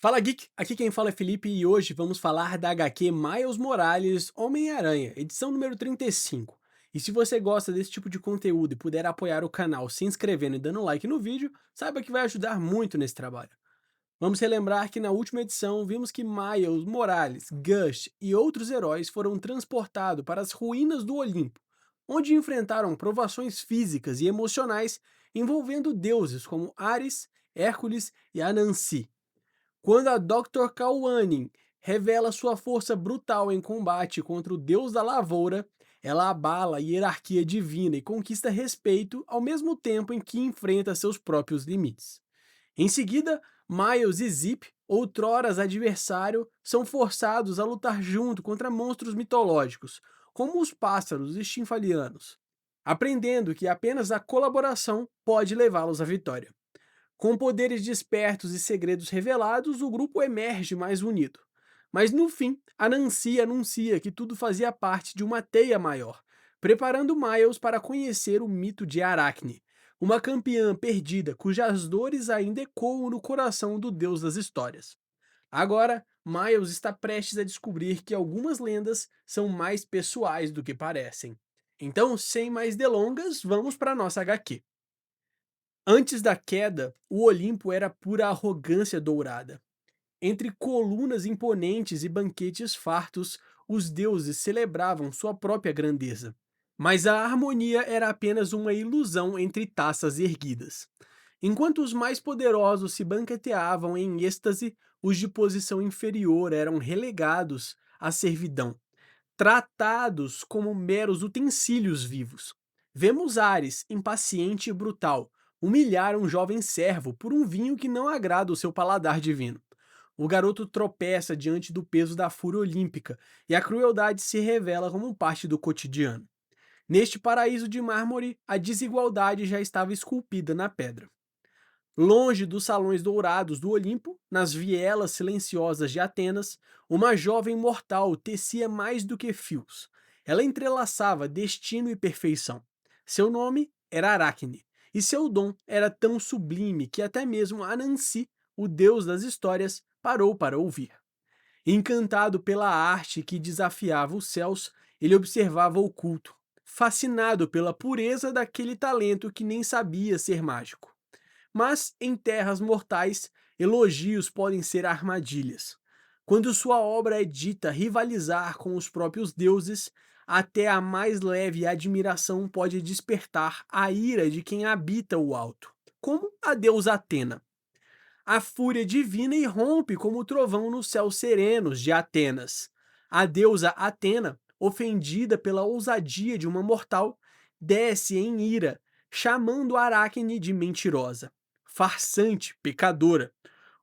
Fala Geek, aqui quem fala é Felipe e hoje vamos falar da HQ Miles Morales Homem-Aranha, edição número 35. E se você gosta desse tipo de conteúdo e puder apoiar o canal se inscrevendo e dando like no vídeo, saiba que vai ajudar muito nesse trabalho. Vamos relembrar que na última edição vimos que Miles Morales, Gush e outros heróis foram transportados para as ruínas do Olimpo, onde enfrentaram provações físicas e emocionais envolvendo deuses como Ares, Hércules e Anansi. Quando a Dr. Kawanin revela sua força brutal em combate contra o deus da lavoura, ela abala a hierarquia divina e conquista respeito ao mesmo tempo em que enfrenta seus próprios limites. Em seguida, Miles e Zip, outroras adversário, são forçados a lutar junto contra monstros mitológicos, como os pássaros stinfalianos, aprendendo que apenas a colaboração pode levá-los à vitória. Com poderes despertos e segredos revelados, o grupo emerge mais unido. Mas no fim, a Nancy anuncia que tudo fazia parte de uma teia maior, preparando Miles para conhecer o mito de Arachne, uma campeã perdida cujas dores ainda ecoam no coração do deus das histórias. Agora, Miles está prestes a descobrir que algumas lendas são mais pessoais do que parecem. Então, sem mais delongas, vamos para nossa HQ. Antes da queda, o Olimpo era pura arrogância dourada. Entre colunas imponentes e banquetes fartos, os deuses celebravam sua própria grandeza. Mas a harmonia era apenas uma ilusão entre taças erguidas. Enquanto os mais poderosos se banqueteavam em êxtase, os de posição inferior eram relegados à servidão, tratados como meros utensílios vivos. Vemos Ares, impaciente e brutal, humilhar um jovem servo por um vinho que não agrada o seu paladar divino. O garoto tropeça diante do peso da fúria olímpica e a crueldade se revela como parte do cotidiano. Neste paraíso de mármore, a desigualdade já estava esculpida na pedra. Longe dos salões dourados do Olimpo, nas vielas silenciosas de Atenas, uma jovem mortal tecia mais do que fios. Ela entrelaçava destino e perfeição. Seu nome era Aracne, e seu dom era tão sublime que até mesmo Anansi, o deus das histórias, parou para ouvir. Encantado pela arte que desafiava os céus, ele observava o culto, fascinado pela pureza daquele talento que nem sabia ser mágico. Mas em terras mortais, elogios podem ser armadilhas. Quando sua obra é dita rivalizar com os próprios deuses, até a mais leve admiração pode despertar a ira de quem habita o alto, como a deusa Atena. A fúria divina irrompe como o trovão nos céus serenos de Atenas. A deusa Atena, ofendida pela ousadia de uma mortal, desce em ira, chamando Aracne de mentirosa, farsante, pecadora.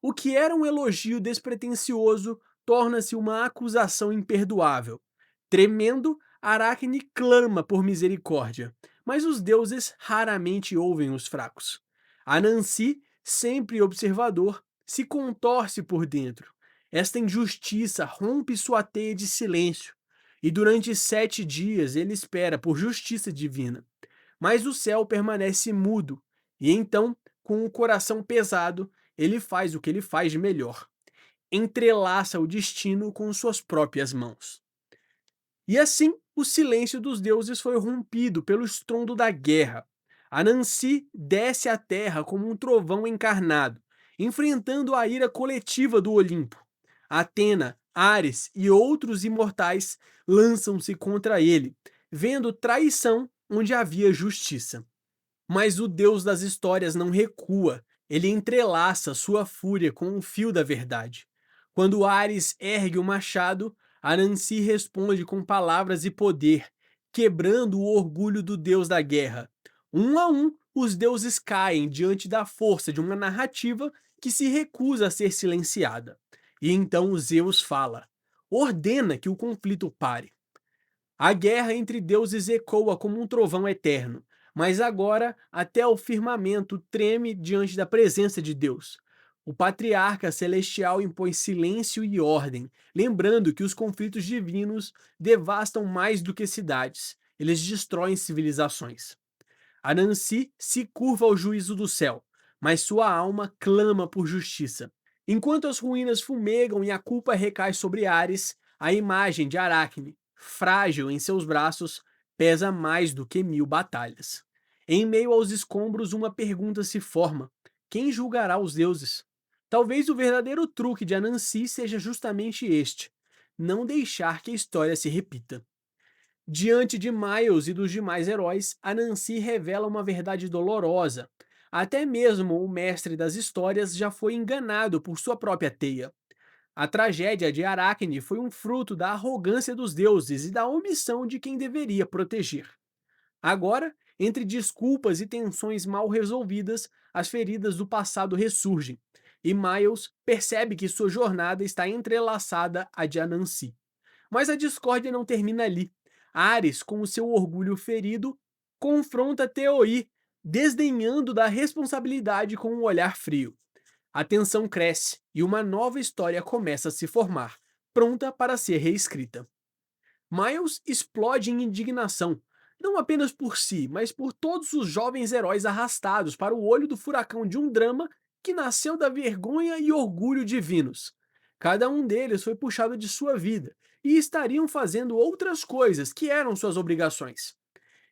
O que era um elogio despretensioso torna-se uma acusação imperdoável. Tremendo, Aracne clama por misericórdia, mas os deuses raramente ouvem os fracos. Anansi, sempre observador, se contorce por dentro. Esta injustiça rompe sua teia de silêncio, e durante 7 dias ele espera por justiça divina. Mas o céu permanece mudo, e então, com o coração pesado, ele faz o que ele faz de melhor: entrelaça o destino com suas próprias mãos. E assim, o silêncio dos deuses foi rompido pelo estrondo da guerra. Anansi desce à terra como um trovão encarnado, enfrentando a ira coletiva do Olimpo. Atena, Ares e outros imortais lançam-se contra ele, vendo traição onde havia justiça. Mas o deus das histórias não recua, ele entrelaça sua fúria com o fio da verdade. Quando Ares ergue o machado, Anansi responde com palavras e poder, quebrando o orgulho do deus da guerra. Um a um, os deuses caem diante da força de uma narrativa que se recusa a ser silenciada. E então Zeus fala: ordena que o conflito pare. A guerra entre deuses ecoa como um trovão eterno, mas agora até o firmamento treme diante da presença de Deus. O patriarca celestial impõe silêncio e ordem, lembrando que os conflitos divinos devastam mais do que cidades, eles destroem civilizações. Anansi se curva ao juízo do céu, mas sua alma clama por justiça. Enquanto as ruínas fumegam e a culpa recai sobre Ares, a imagem de Aracne, frágil em seus braços, pesa mais do que 1000 batalhas. Em meio aos escombros, uma pergunta se forma: quem julgará os deuses? Talvez o verdadeiro truque de Anansi seja justamente este: não deixar que a história se repita. Diante de Miles e dos demais heróis, Anansi revela uma verdade dolorosa. Até mesmo o mestre das histórias já foi enganado por sua própria teia. A tragédia de Aracne foi um fruto da arrogância dos deuses e da omissão de quem deveria proteger. Agora, entre desculpas e tensões mal resolvidas, as feridas do passado ressurgem, e Miles percebe que sua jornada está entrelaçada à de Anansi. Mas a discórdia não termina ali. Ares, com o seu orgulho ferido, confronta Teoi, desdenhando da responsabilidade com um olhar frio. A tensão cresce e uma nova história começa a se formar, pronta para ser reescrita. Miles explode em indignação, não apenas por si, mas por todos os jovens heróis arrastados para o olho do furacão de um drama que nasceu da vergonha e orgulho divinos. Cada um deles foi puxado de sua vida e estariam fazendo outras coisas que eram suas obrigações.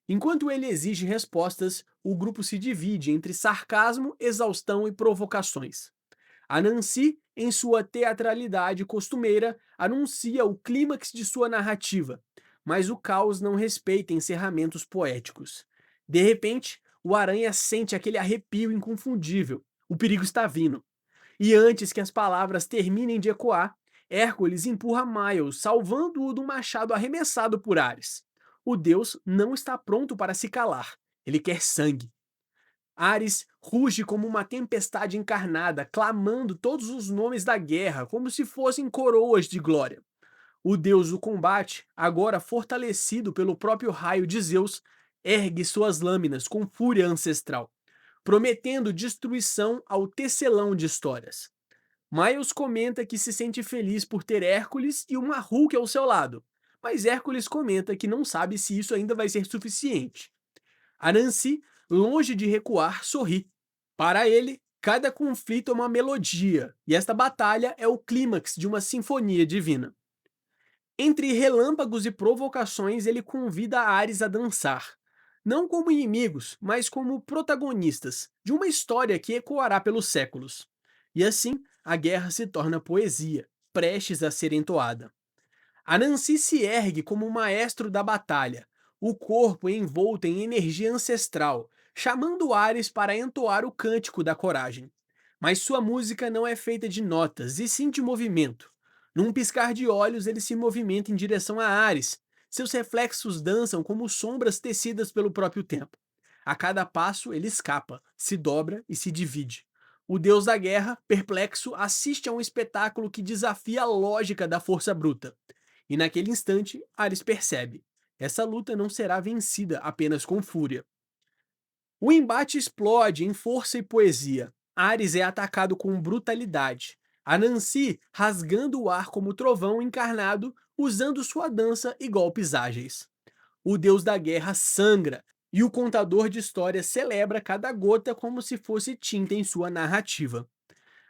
Enquanto ele exige respostas, o grupo se divide entre sarcasmo, exaustão e provocações. A Nancy, em sua teatralidade costumeira, anuncia o clímax de sua narrativa, mas o caos não respeita encerramentos poéticos. De repente, o Aranha sente aquele arrepio inconfundível. O perigo está vindo. E antes que as palavras terminem de ecoar, Hércules empurra Miles, salvando-o do machado arremessado por Ares. O deus não está pronto para se calar. Ele quer sangue. Ares ruge como uma tempestade encarnada, clamando todos os nomes da guerra, como se fossem coroas de glória. O deus do combate, agora fortalecido pelo próprio raio de Zeus, ergue suas lâminas com fúria ancestral, prometendo destruição ao tecelão de histórias. Miles comenta que se sente feliz por ter Hércules e uma Hulk ao seu lado, mas Hércules comenta que não sabe se isso ainda vai ser suficiente. Anansi, longe de recuar, sorri. Para ele, cada conflito é uma melodia, e esta batalha é o clímax de uma sinfonia divina. Entre relâmpagos e provocações, ele convida Ares a dançar, não como inimigos, mas como protagonistas de uma história que ecoará pelos séculos. E assim, a guerra se torna poesia, prestes a ser entoada. Anansi se ergue como o maestro da batalha, o corpo envolto em energia ancestral, chamando Ares para entoar o cântico da coragem. Mas sua música não é feita de notas, e sim de movimento. Num piscar de olhos, ele se movimenta em direção a Ares. Seus reflexos dançam como sombras tecidas pelo próprio tempo. A cada passo, ele escapa, se dobra e se divide. O deus da guerra, perplexo, assiste a um espetáculo que desafia a lógica da força bruta. E naquele instante, Ares percebe: essa luta não será vencida apenas com fúria. O embate explode em força e poesia. Ares é atacado com brutalidade. Anansi rasgando o ar como trovão encarnado, usando sua dança e golpes ágeis. O deus da guerra sangra, e o contador de histórias celebra cada gota como se fosse tinta em sua narrativa.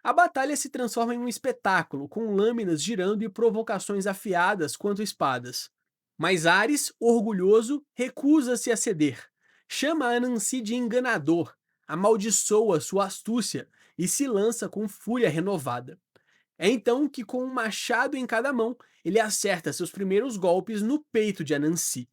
A batalha se transforma em um espetáculo, com lâminas girando e provocações afiadas quanto espadas. Mas Ares, orgulhoso, recusa-se a ceder. Chama Anansi de enganador, amaldiçoa sua astúcia e se lança com fúria renovada. É então que, com um machado em cada mão, ele acerta seus primeiros golpes no peito de Anansi.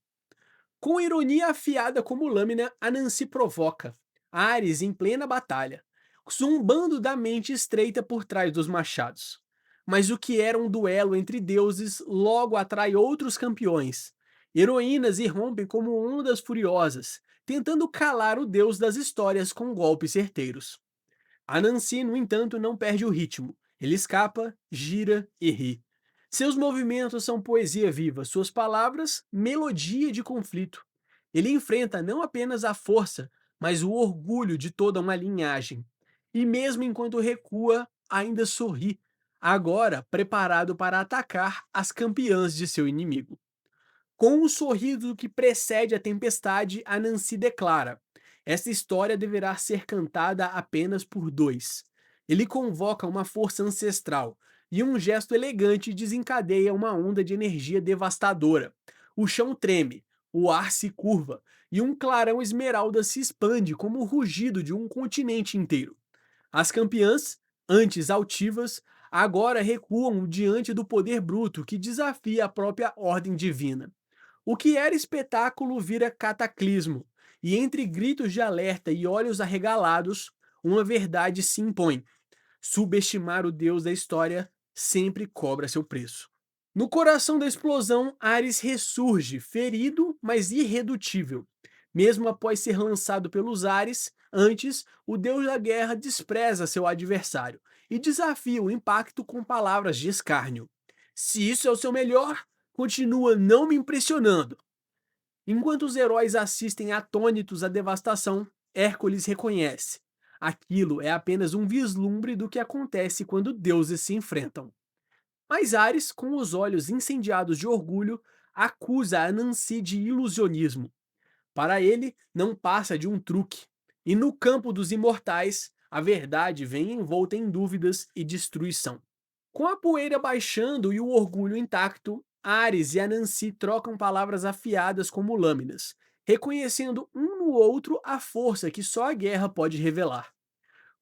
Com ironia afiada como lâmina, Anansi provoca Ares em plena batalha, zumbando da mente estreita por trás dos machados. Mas o que era um duelo entre deuses logo atrai outros campeões. Heroínas irrompem como ondas furiosas, tentando calar o deus das histórias com golpes certeiros. Anansi, no entanto, não perde o ritmo. Ele escapa, gira e ri. Seus movimentos são poesia viva, suas palavras, melodia de conflito. Ele enfrenta não apenas a força, mas o orgulho de toda uma linhagem. E mesmo enquanto recua, ainda sorri, agora preparado para atacar as campeãs de seu inimigo. Com o sorriso que precede a tempestade, Anansi declara: esta história deverá ser cantada apenas por dois. Ele convoca uma força ancestral e um gesto elegante desencadeia uma onda de energia devastadora. O chão treme, o ar se curva e um clarão esmeralda se expande como o rugido de um continente inteiro. As campeãs, antes altivas, agora recuam diante do poder bruto que desafia a própria ordem divina. O que era espetáculo vira cataclismo, e entre gritos de alerta e olhos arregalados, uma verdade se impõe: subestimar o deus da história sempre cobra seu preço. No coração da explosão, Ares ressurge, ferido, mas irredutível. Mesmo após ser lançado pelos ares, antes, o deus da guerra despreza seu adversário e desafia o impacto com palavras de escárnio. Se isso é o seu melhor, continua não me impressionando. Enquanto os heróis assistem atônitos à devastação, Hércules reconhece: aquilo é apenas um vislumbre do que acontece quando deuses se enfrentam. Mas Ares, com os olhos incendiados de orgulho, acusa Anansi de ilusionismo. Para ele, não passa de um truque. E no campo dos imortais, a verdade vem envolta em dúvidas e destruição. Com a poeira baixando e o orgulho intacto, Ares e Anansi trocam palavras afiadas como lâminas, reconhecendo um no outro a força que só a guerra pode revelar.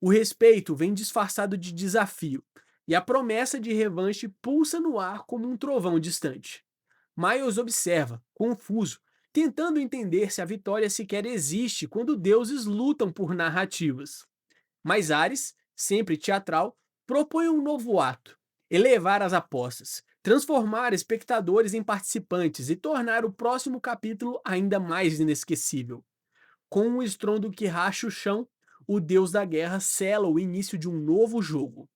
O respeito vem disfarçado de desafio, e a promessa de revanche pulsa no ar como um trovão distante. Miles observa, confuso, tentando entender se a vitória sequer existe quando deuses lutam por narrativas. Mas Ares, sempre teatral, propõe um novo ato: elevar as apostas, transformar espectadores em participantes e tornar o próximo capítulo ainda mais inesquecível. Com um estrondo que racha o chão, o deus da guerra sela o início de um novo jogo.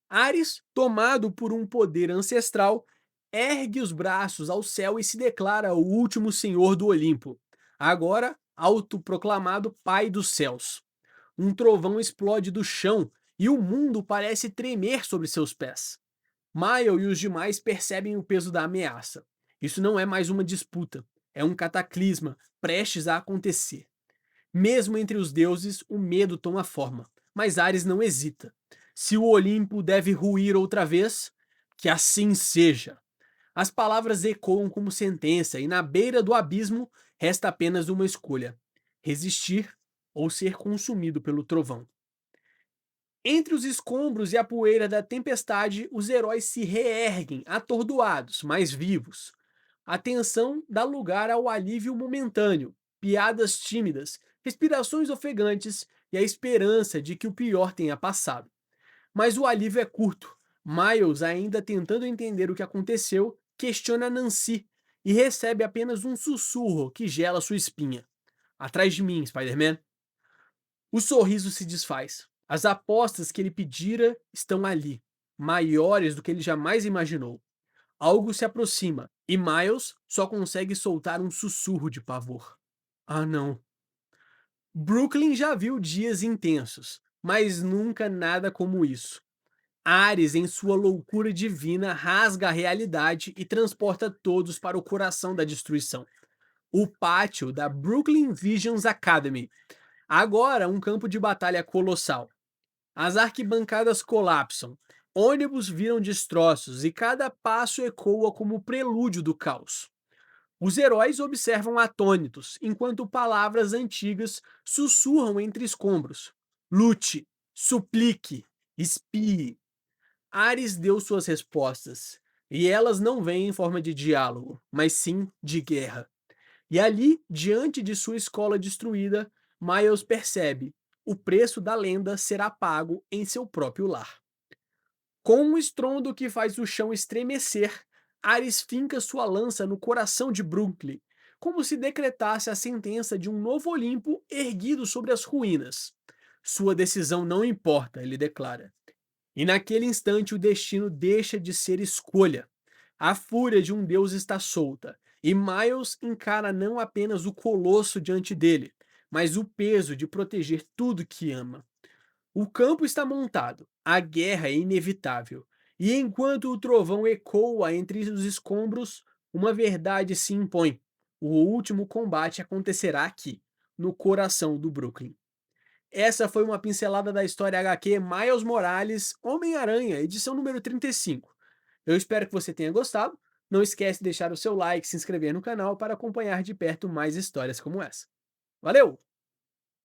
Ares, tomado por um poder ancestral, ergue os braços ao céu e se declara o último senhor do Olimpo, agora autoproclamado pai dos céus. Um trovão explode do chão e o mundo parece tremer sobre seus pés. Mael e os demais percebem o peso da ameaça. Isso não é mais uma disputa, é um cataclisma prestes a acontecer. Mesmo entre os deuses, o medo toma forma, mas Ares não hesita. Se o Olimpo deve ruir outra vez, que assim seja. As palavras ecoam como sentença, e na beira do abismo resta apenas uma escolha: resistir ou ser consumido pelo trovão. Entre os escombros e a poeira da tempestade, os heróis se reerguem, atordoados, mas vivos. A tensão dá lugar ao alívio momentâneo, piadas tímidas, respirações ofegantes e a esperança de que o pior tenha passado. Mas o alívio é curto. Miles, ainda tentando entender o que aconteceu, questiona Nancy e recebe apenas um sussurro que gela sua espinha. Atrás de mim, Spider-Man. O sorriso se desfaz. As apostas que ele pedira estão ali, maiores do que ele jamais imaginou. Algo se aproxima e Miles só consegue soltar um sussurro de pavor. Ah, não. Brooklyn já viu dias intensos, mas nunca nada como isso. Ares, em sua loucura divina, rasga a realidade e transporta todos para o coração da destruição. O pátio da Brooklyn Visions Academy. Agora um campo de batalha colossal. As arquibancadas colapsam, ônibus viram destroços e cada passo ecoa como o prelúdio do caos. Os heróis observam atônitos, enquanto palavras antigas sussurram entre escombros. Lute, suplique, espie. Ares deu suas respostas, e elas não vêm em forma de diálogo, mas sim de guerra. E ali, diante de sua escola destruída, Miles percebe: o preço da lenda será pago em seu próprio lar. Com um estrondo que faz o chão estremecer, Ares finca sua lança no coração de Brooklyn, como se decretasse a sentença de um novo Olimpo erguido sobre as ruínas. Sua decisão não importa, ele declara. E naquele instante o destino deixa de ser escolha. A fúria de um deus está solta, e Miles encara não apenas o colosso diante dele, mas o peso de proteger tudo que ama. O campo está montado, a guerra é inevitável, e enquanto o trovão ecoa entre os escombros, uma verdade se impõe: o último combate acontecerá aqui, no coração do Brooklyn. Essa foi uma pincelada da história HQ Miles Morales Homem-Aranha, edição número 35. Eu espero que você tenha gostado. Não esquece de deixar o seu like e se inscrever no canal para acompanhar de perto mais histórias como essa. Valeu!